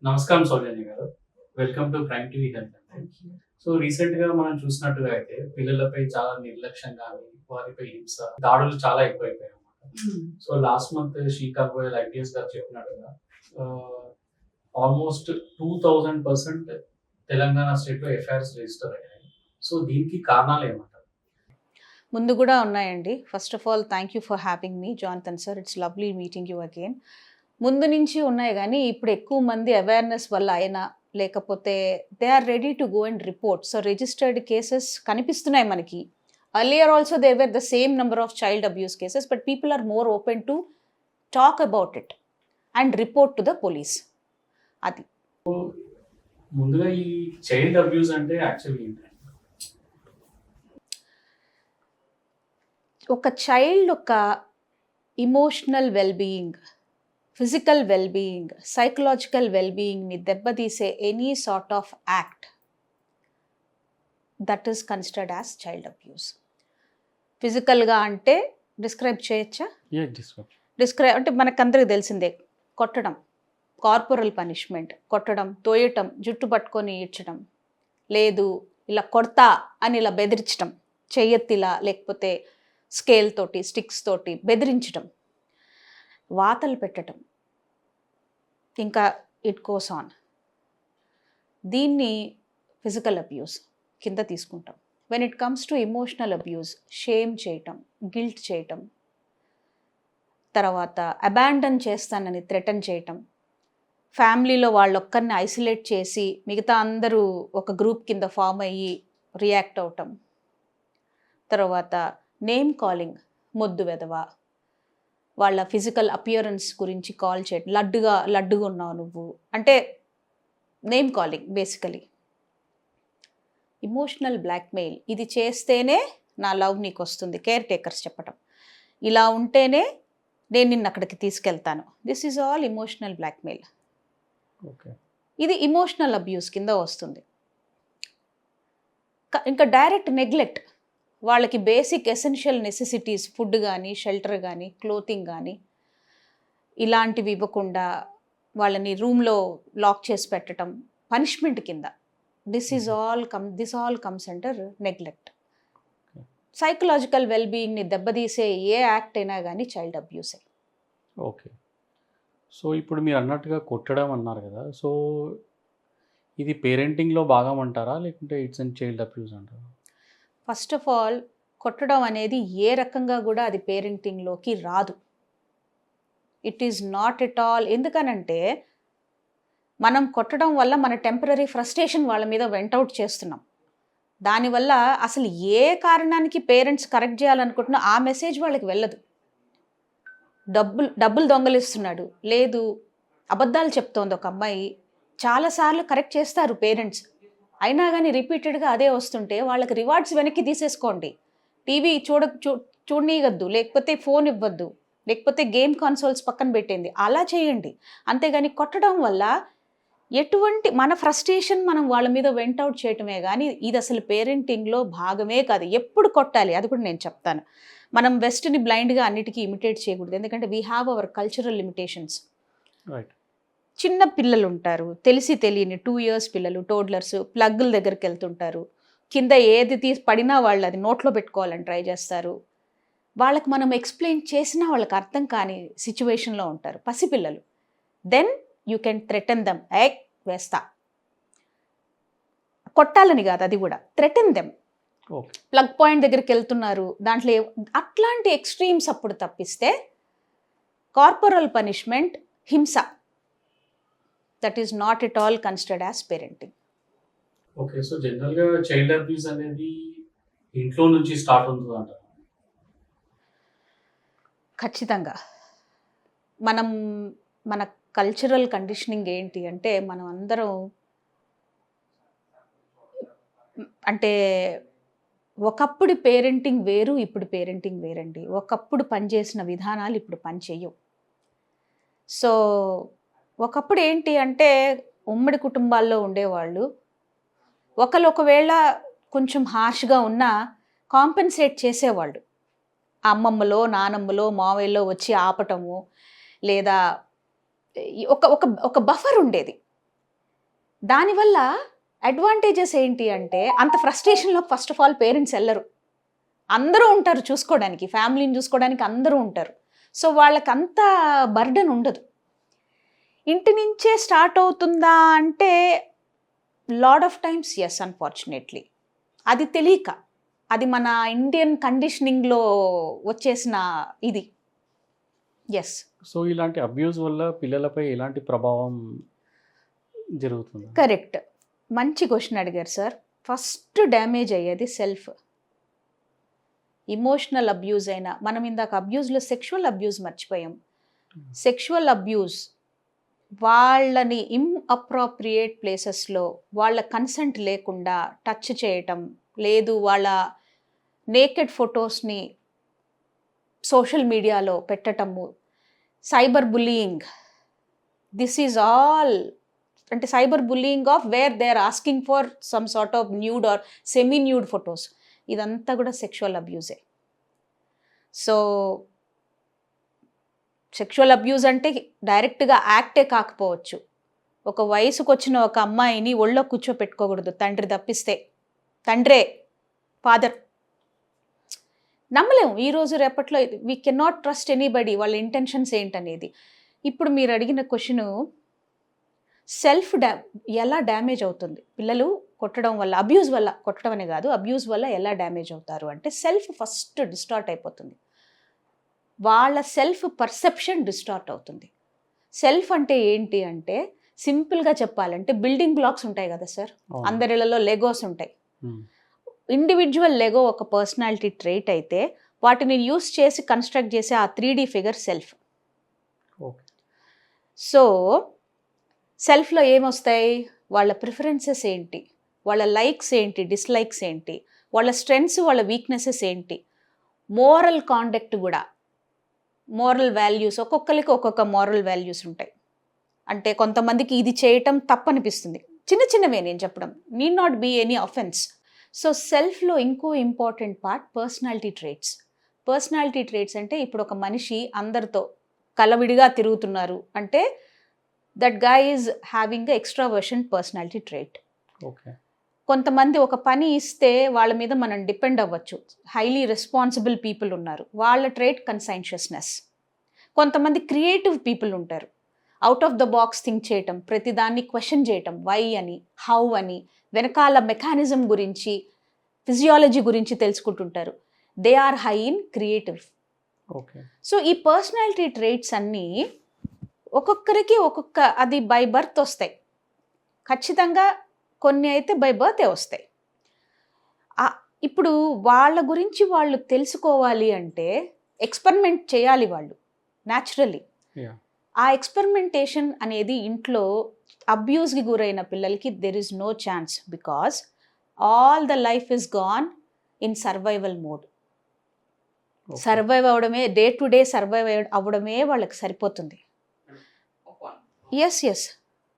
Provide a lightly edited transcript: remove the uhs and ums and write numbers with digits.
నమస్కారం సౌజన్య గారు. Welcome to prime TV health అండి. సో రీసెంట్‌గా మనం చూసినట్టుగా అయితే పిల్లలపై చాలా నిర్లక్ష్యం గాని, వారిపై హింస, దాడులు చాలా ఎక్కువైపోయాయన్నమాట. So last month షీకా Goyal IPS గారు చెప్పినట్టుగా ఆహ్, ఆల్మోస్ట్ 2000% తెలంగాణ స్టేట్‌లో ఎఫ్ఐఆర్స్ రిజిస్టర్ అయ్యాయి. సో దీనికి కారణాలేమంటారు? ముందు కూడా ఉన్నాయండి. First of all thank you for having me Johnson sir. It's lovely meeting you again. ముందు నుంచి ఉన్నాయి కానీ ఇప్పుడు ఎక్కువ మంది అవేర్నెస్ వల్ల అయినా లేకపోతే they are ready to go and report. So registered cases కనిపిస్తున్నాయి మనకి. Earlier also they were the same number of child abuse cases, but people are more open to talk about it and report to the police. అది ముందుగా ఈ child abuse అంటే actually ఏంటి? ఒక child ఒక emotional wellbeing, physical wellbeing, psychological వెల్బీయింగ్ని దెబ్బతీసే any sort of act that is considered as child abuse. ఫిజికల్గా అంటే డిస్క్రైబ్ చేయొచ్చా? డిస్క్రైబ్ అంటే మనకందరికి తెలిసిందే, కొట్టడం, కార్పొరల్ పనిష్మెంట్, కొట్టడం, తోయటం, జుట్టు పట్టుకొని ఈడ్చడం, లేదు ఇలా కొడతా అని ఇలా బెదిరించడం, చెయ్యెత్తిలా లేకపోతే స్కేల్ తోటి స్టిక్స్ తోటి బెదిరించడం, వాతలు పెట్టడం, ఇంకా ఇట్ గోస్ ఆన్. దీన్ని ఫిజికల్ అబ్యూస్ కింద తీసుకుంటాం. When it comes to emotional abuse, shame చేయటం, గిల్ట్ చేయటం, తర్వాత అబాండన్ చేస్తానని థ్రెటన్ చేయటం, ఫ్యామిలీలో వాళ్ళొక్కరిని ఐసోలేట్ చేసి మిగతా అందరూ ఒక గ్రూప్ కింద ఫామ్ అయ్యి రియాక్ట్ అవటం, తర్వాత నేమ్ కాలింగ్, మొద్దు వెధవ, వాళ్ళ ఫిజికల్ అపియరెన్స్ గురించి కాల్ చేయడం, లడ్డుగా ఉన్నావు నువ్వు అంటే name calling basically. Emotional blackmail, ఇది చేస్తేనే నా లవ్ నీకు వస్తుంది, కేర్ టేకర్స్ చెప్పటం, ఇలా ఉంటేనే నేను నిన్ను అక్కడికి తీసుకెళ్తాను. This is all emotional blackmail. ఇది ఇమోషనల్ అబ్యూస్ కింద వస్తుంది. ఇంకా డైరెక్ట్ నెగ్లెక్ట్, వాళ్ళకి బేసిక్ ఎసెన్షియల్ నెసెసిటీస్, ఫుడ్ కానీ, షెల్టర్ కానీ, క్లోతింగ్ కానీ ఇలాంటివి ఇవ్వకుండా వాళ్ళని రూమ్లో లాక్ చేసి పెట్టడం పనిష్మెంట్ కింద. This all comes under neglect. Psychological వెల్బీయింగ్ని దెబ్బతీసే ఏ యాక్ట్ అయినా కానీ చైల్డ్ అబ్యూసే. ఓకే. సో ఇప్పుడు మీరు అన్నట్టుగా కొట్టడం అన్నారు కదా, సో ఇది పేరెంటింగ్లో భాగమంటారా లేకుంటే ఇట్స్ అండ్ చైల్డ్ అబ్యూస్ అంటారా? ఫస్ట్ ఆఫ్ ఆల్ కొట్టడం అనేది ఏ రకంగా కూడా అది పేరెంటింగ్లోకి రాదు. It is not at all. ఎందుకనంటే మనం కొట్టడం వల్ల మన టెంపరరీ ఫ్రస్ట్రేషన్ వాళ్ళ మీద వెంటౌట్ చేస్తున్నాం. దానివల్ల అసలు ఏ కారణానికి పేరెంట్స్ కరెక్ట్ చేయాలనుకుంటున్నా ఆ మెసేజ్ వాళ్ళకి వెళ్ళదు. డబ్బులు దొంగలిస్తున్నాడు, లేదు అబద్ధాలు చెప్తోంది ఒక అమ్మాయి, చాలాసార్లు కరెక్ట్ చేస్తారు పేరెంట్స్, అయినా కానీ రిపీటెడ్గా అదే వస్తుంటే వాళ్ళకి రివార్డ్స్ వెనక్కి తీసేసుకోండి. టీవీ చూడనీయద్దు, లేకపోతే ఫోన్ ఇవ్వద్దు, లేకపోతే గేమ్ కన్సోల్స్ పక్కన పెట్టింది, అలా చేయండి. అంతేగాని కొట్టడం వల్ల ఎటువంటి మన ఫ్రస్ట్రేషన్ మనం వాళ్ళ మీద వెంటౌట్ చేయటమే కానీ ఇది అసలు పేరెంటింగ్లో భాగమే కాదు. ఎప్పుడు కొట్టాలి అది కూడా నేను చెప్తాను. మనం వెస్ట్ని బ్లైండ్గా అన్నిటికీ ఇమిటేట్ చేయకూడదు, ఎందుకంటే we have our cultural limitations. చిన్న పిల్లలు ఉంటారు, తెలిసి తెలియని 2 years పిల్లలు, టోడ్లర్స్, ప్లగ్ల దగ్గరికి వెళ్తుంటారు, కింద ఏది తీసి పడినా వాళ్ళు అది నోట్లో పెట్టుకోవాలని ట్రై చేస్తారు. వాళ్ళకి మనం ఎక్స్ప్లెయిన్ చేసినా వాళ్ళకి అర్థం కాని సిచ్యువేషన్లో ఉంటారు పసిపిల్లలు. Then you can threaten them, వేస్తా, కొట్టాలని కాదు, అది కూడా థ్రెటన్ దెమ్. ప్లగ్ పాయింట్ దగ్గరికి వెళ్తున్నారు, దాంట్లో అట్లాంటి ఎక్స్ట్రీమ్స్ అప్పుడు తప్పిస్తే కార్పొరల్ పనిష్మెంట్, హింస, that is not at all considered as parenting. Okay. So జనరల్గా చైల్డ్ అబ్యూస్ అనేది ఇంట్లో నుంచి స్టార్ట్ అవుతుంది అంటారు? ఖచ్చితంగా. మన కల్చరల్ కండిషనింగ్ ఏంటి అంటే మనం అందరం అంటే ఒకప్పుడు పేరెంటింగ్ వేరు, ఇప్పుడు పేరెంటింగ్ వేరండి. ఒకప్పుడు పనిచేసిన విధానాలు ఇప్పుడు పనిచేయవు. సో ఒకప్పుడు ఏంటి అంటే ఉమ్మడి కుటుంబాల్లో ఉండేవాళ్ళు, ఒకవేళ కొంచెం హార్ష్గా ఉన్నా కాంపెన్సేట్ చేసేవాళ్ళు. అమ్మమ్మలో, నానమ్మలో, మావయ్యలో వచ్చి ఆపటము, లేదా ఒక ఒక బఫర్ ఉండేది. దానివల్ల అడ్వాంటేజెస్ ఏంటి అంటే అంత ఫ్రస్ట్రేషన్లో ఫస్ట్ ఆఫ్ ఆల్ పేరెంట్స్ వెళ్ళరు, అందరూ ఉంటారు చూసుకోవడానికి, ఫ్యామిలీని చూసుకోవడానికి అందరూ ఉంటారు. సో వాళ్ళకి అంత బర్డన్ ఉండదు. ఇంటి నుంచే స్టార్ట్ అవుతుందా అంటే lot of times yes, unfortunately. అది తెలియక, అది మన ఇండియన్ కండిషనింగ్లో వచ్చేసిన ఇది. ఎస్. సో ఇలాంటి అబ్యూస్ వల్ల పిల్లలపై ఎలాంటి ప్రభావం జరుగుతుంది? కరెక్ట్, మంచి క్వశ్చన్ అడిగారు సార్. ఫస్ట్ డ్యామేజ్ అయ్యేది సెల్ఫ్. ఇమోషనల్ అబ్యూజ్ అయినా, మనం ఇందాక అబ్యూజ్లో సెక్షువల్ అబ్యూజ్ మర్చిపోయాం. సెక్షువల్ అబ్యూజ్ వాళ్ళని ఇన్అప్రోప్రియేట్ ప్లేసెస్లో వాళ్ళ కన్సెంట్ లేకుండా టచ్ చేయటం, లేదు వాళ్ళ నేకెడ్ ఫొటోస్ని సోషల్ మీడియాలో పెట్టటము, cyber bullying. This is all అంటే cyber bullying of where they are asking for some sort of nude or semi nude photos. ఇదంతా కూడా సెక్షువల్ అబ్యూజే. సో సెక్షువల్ అబ్యూజ్ అంటే డైరెక్ట్గా యాక్టే కాకపోవచ్చు. ఒక వయసుకు వచ్చిన ఒక అమ్మాయిని ఒళ్ళో కూర్చోపెట్టుకోకూడదు తండ్రి తప్పిస్తే. తండ్రే, ఫాదర్. నమ్మలేము ఈరోజు రేపట్లో. We can not trust anybody, వాళ్ళ ఇంటెన్షన్స్ ఏంటనేది. ఇప్పుడు మీరు అడిగిన క్వశ్చను, సెల్ఫ్ ఎలా డ్యామేజ్ అవుతుంది పిల్లలు కొట్టడం వల్ల, అబ్యూజ్ వల్ల. కొట్టడం అనే కాదు, అబ్యూజ్ వల్ల ఎలా డ్యామేజ్ అవుతారు అంటే సెల్ఫ్ ఫస్ట్ డిస్టార్ట్ అయిపోతుంది. వాళ్ళ సెల్ఫ్ పర్సెప్షన్ డిస్టార్ట్ అవుతుంది. సెల్ఫ్ అంటే ఏంటి అంటే సింపుల్గా చెప్పాలంటే బిల్డింగ్ బ్లాక్స్ ఉంటాయి కదా సార్, అందరిళ్ళలో లెగోస్ ఉంటాయి. ఇండివిజువల్ లెగో ఒక పర్సనాలిటీ ట్రైట్ అయితే వాటిని యూస్ చేసి కన్స్ట్రక్ట్ చేసే ఆ 3D ఫిగర్ సెల్ఫ్. సో సెల్ఫ్లో ఏమొస్తాయి, వాళ్ళ ప్రిఫరెన్సెస్ ఏంటి, వాళ్ళ లైక్స్ ఏంటి, డిస్లైక్స్ ఏంటి, వాళ్ళ స్ట్రెంగ్స్, వాళ్ళ వీక్నెసెస్ ఏంటి, మోరల్ కాండక్ట్ కూడా, మోరల్ వాల్యూస్. ఒక్కొక్కరికి ఒక్కొక్క మోరల్ వాల్యూస్ ఉంటాయి. అంటే కొంతమందికి ఇది చేయటం తప్పనిపిస్తుంది, చిన్న చిన్నవే నేను చెప్పడం, need not be any offence. So సెల్ఫ్లో ఇంకో important part personality traits. Personality traits అంటే ఇప్పుడు ఒక మనిషి అందరితో కలవిడిగా తిరుగుతున్నారు అంటే that guy is having a extraversion personality trait. కొంతమంది ఒక పని ఇస్తే వాళ్ళ మీద మనం డిపెండ్ అవ్వచ్చు, హైలీ రెస్పాన్సిబుల్ పీపుల్ ఉన్నారు, వాళ్ళ ట్రేట్ కన్సైన్షియస్నెస్. కొంతమంది క్రియేటివ్ పీపుల్ ఉంటారు, out of the box think చేయటం, ప్రతిదాన్ని క్వశ్చన్ చేయటం, వై అని, హౌ అని, వెనకాల మెకానిజం గురించి, ఫిజియాలజీ గురించి తెలుసుకుంటుంటారు. They are high in creative. So ఈ పర్సనాలిటీ ట్రేట్స్ అన్నీ ఒక్కొక్కరికి ఒక్కొక్క, అది బై బర్త్ వస్తాయి ఖచ్చితంగా, కొన్ని అయితే బై బర్తే వస్తాయి. ఇప్పుడు వాళ్ళ గురించి వాళ్ళు తెలుసుకోవాలి అంటే ఎక్స్పెరిమెంట్ చేయాలి వాళ్ళు న్యాచురల్లీ. ఆ ఎక్స్పెరిమెంటేషన్ అనేది ఇంట్లో అబ్యూస్కి గురైన పిల్లలకి there is no chance, because all the life is gone in survival mode. Survive అవ్వడమే, డే టు డే సర్వైవ్ అవ్వడమే వాళ్ళకి సరిపోతుంది. ఎస్.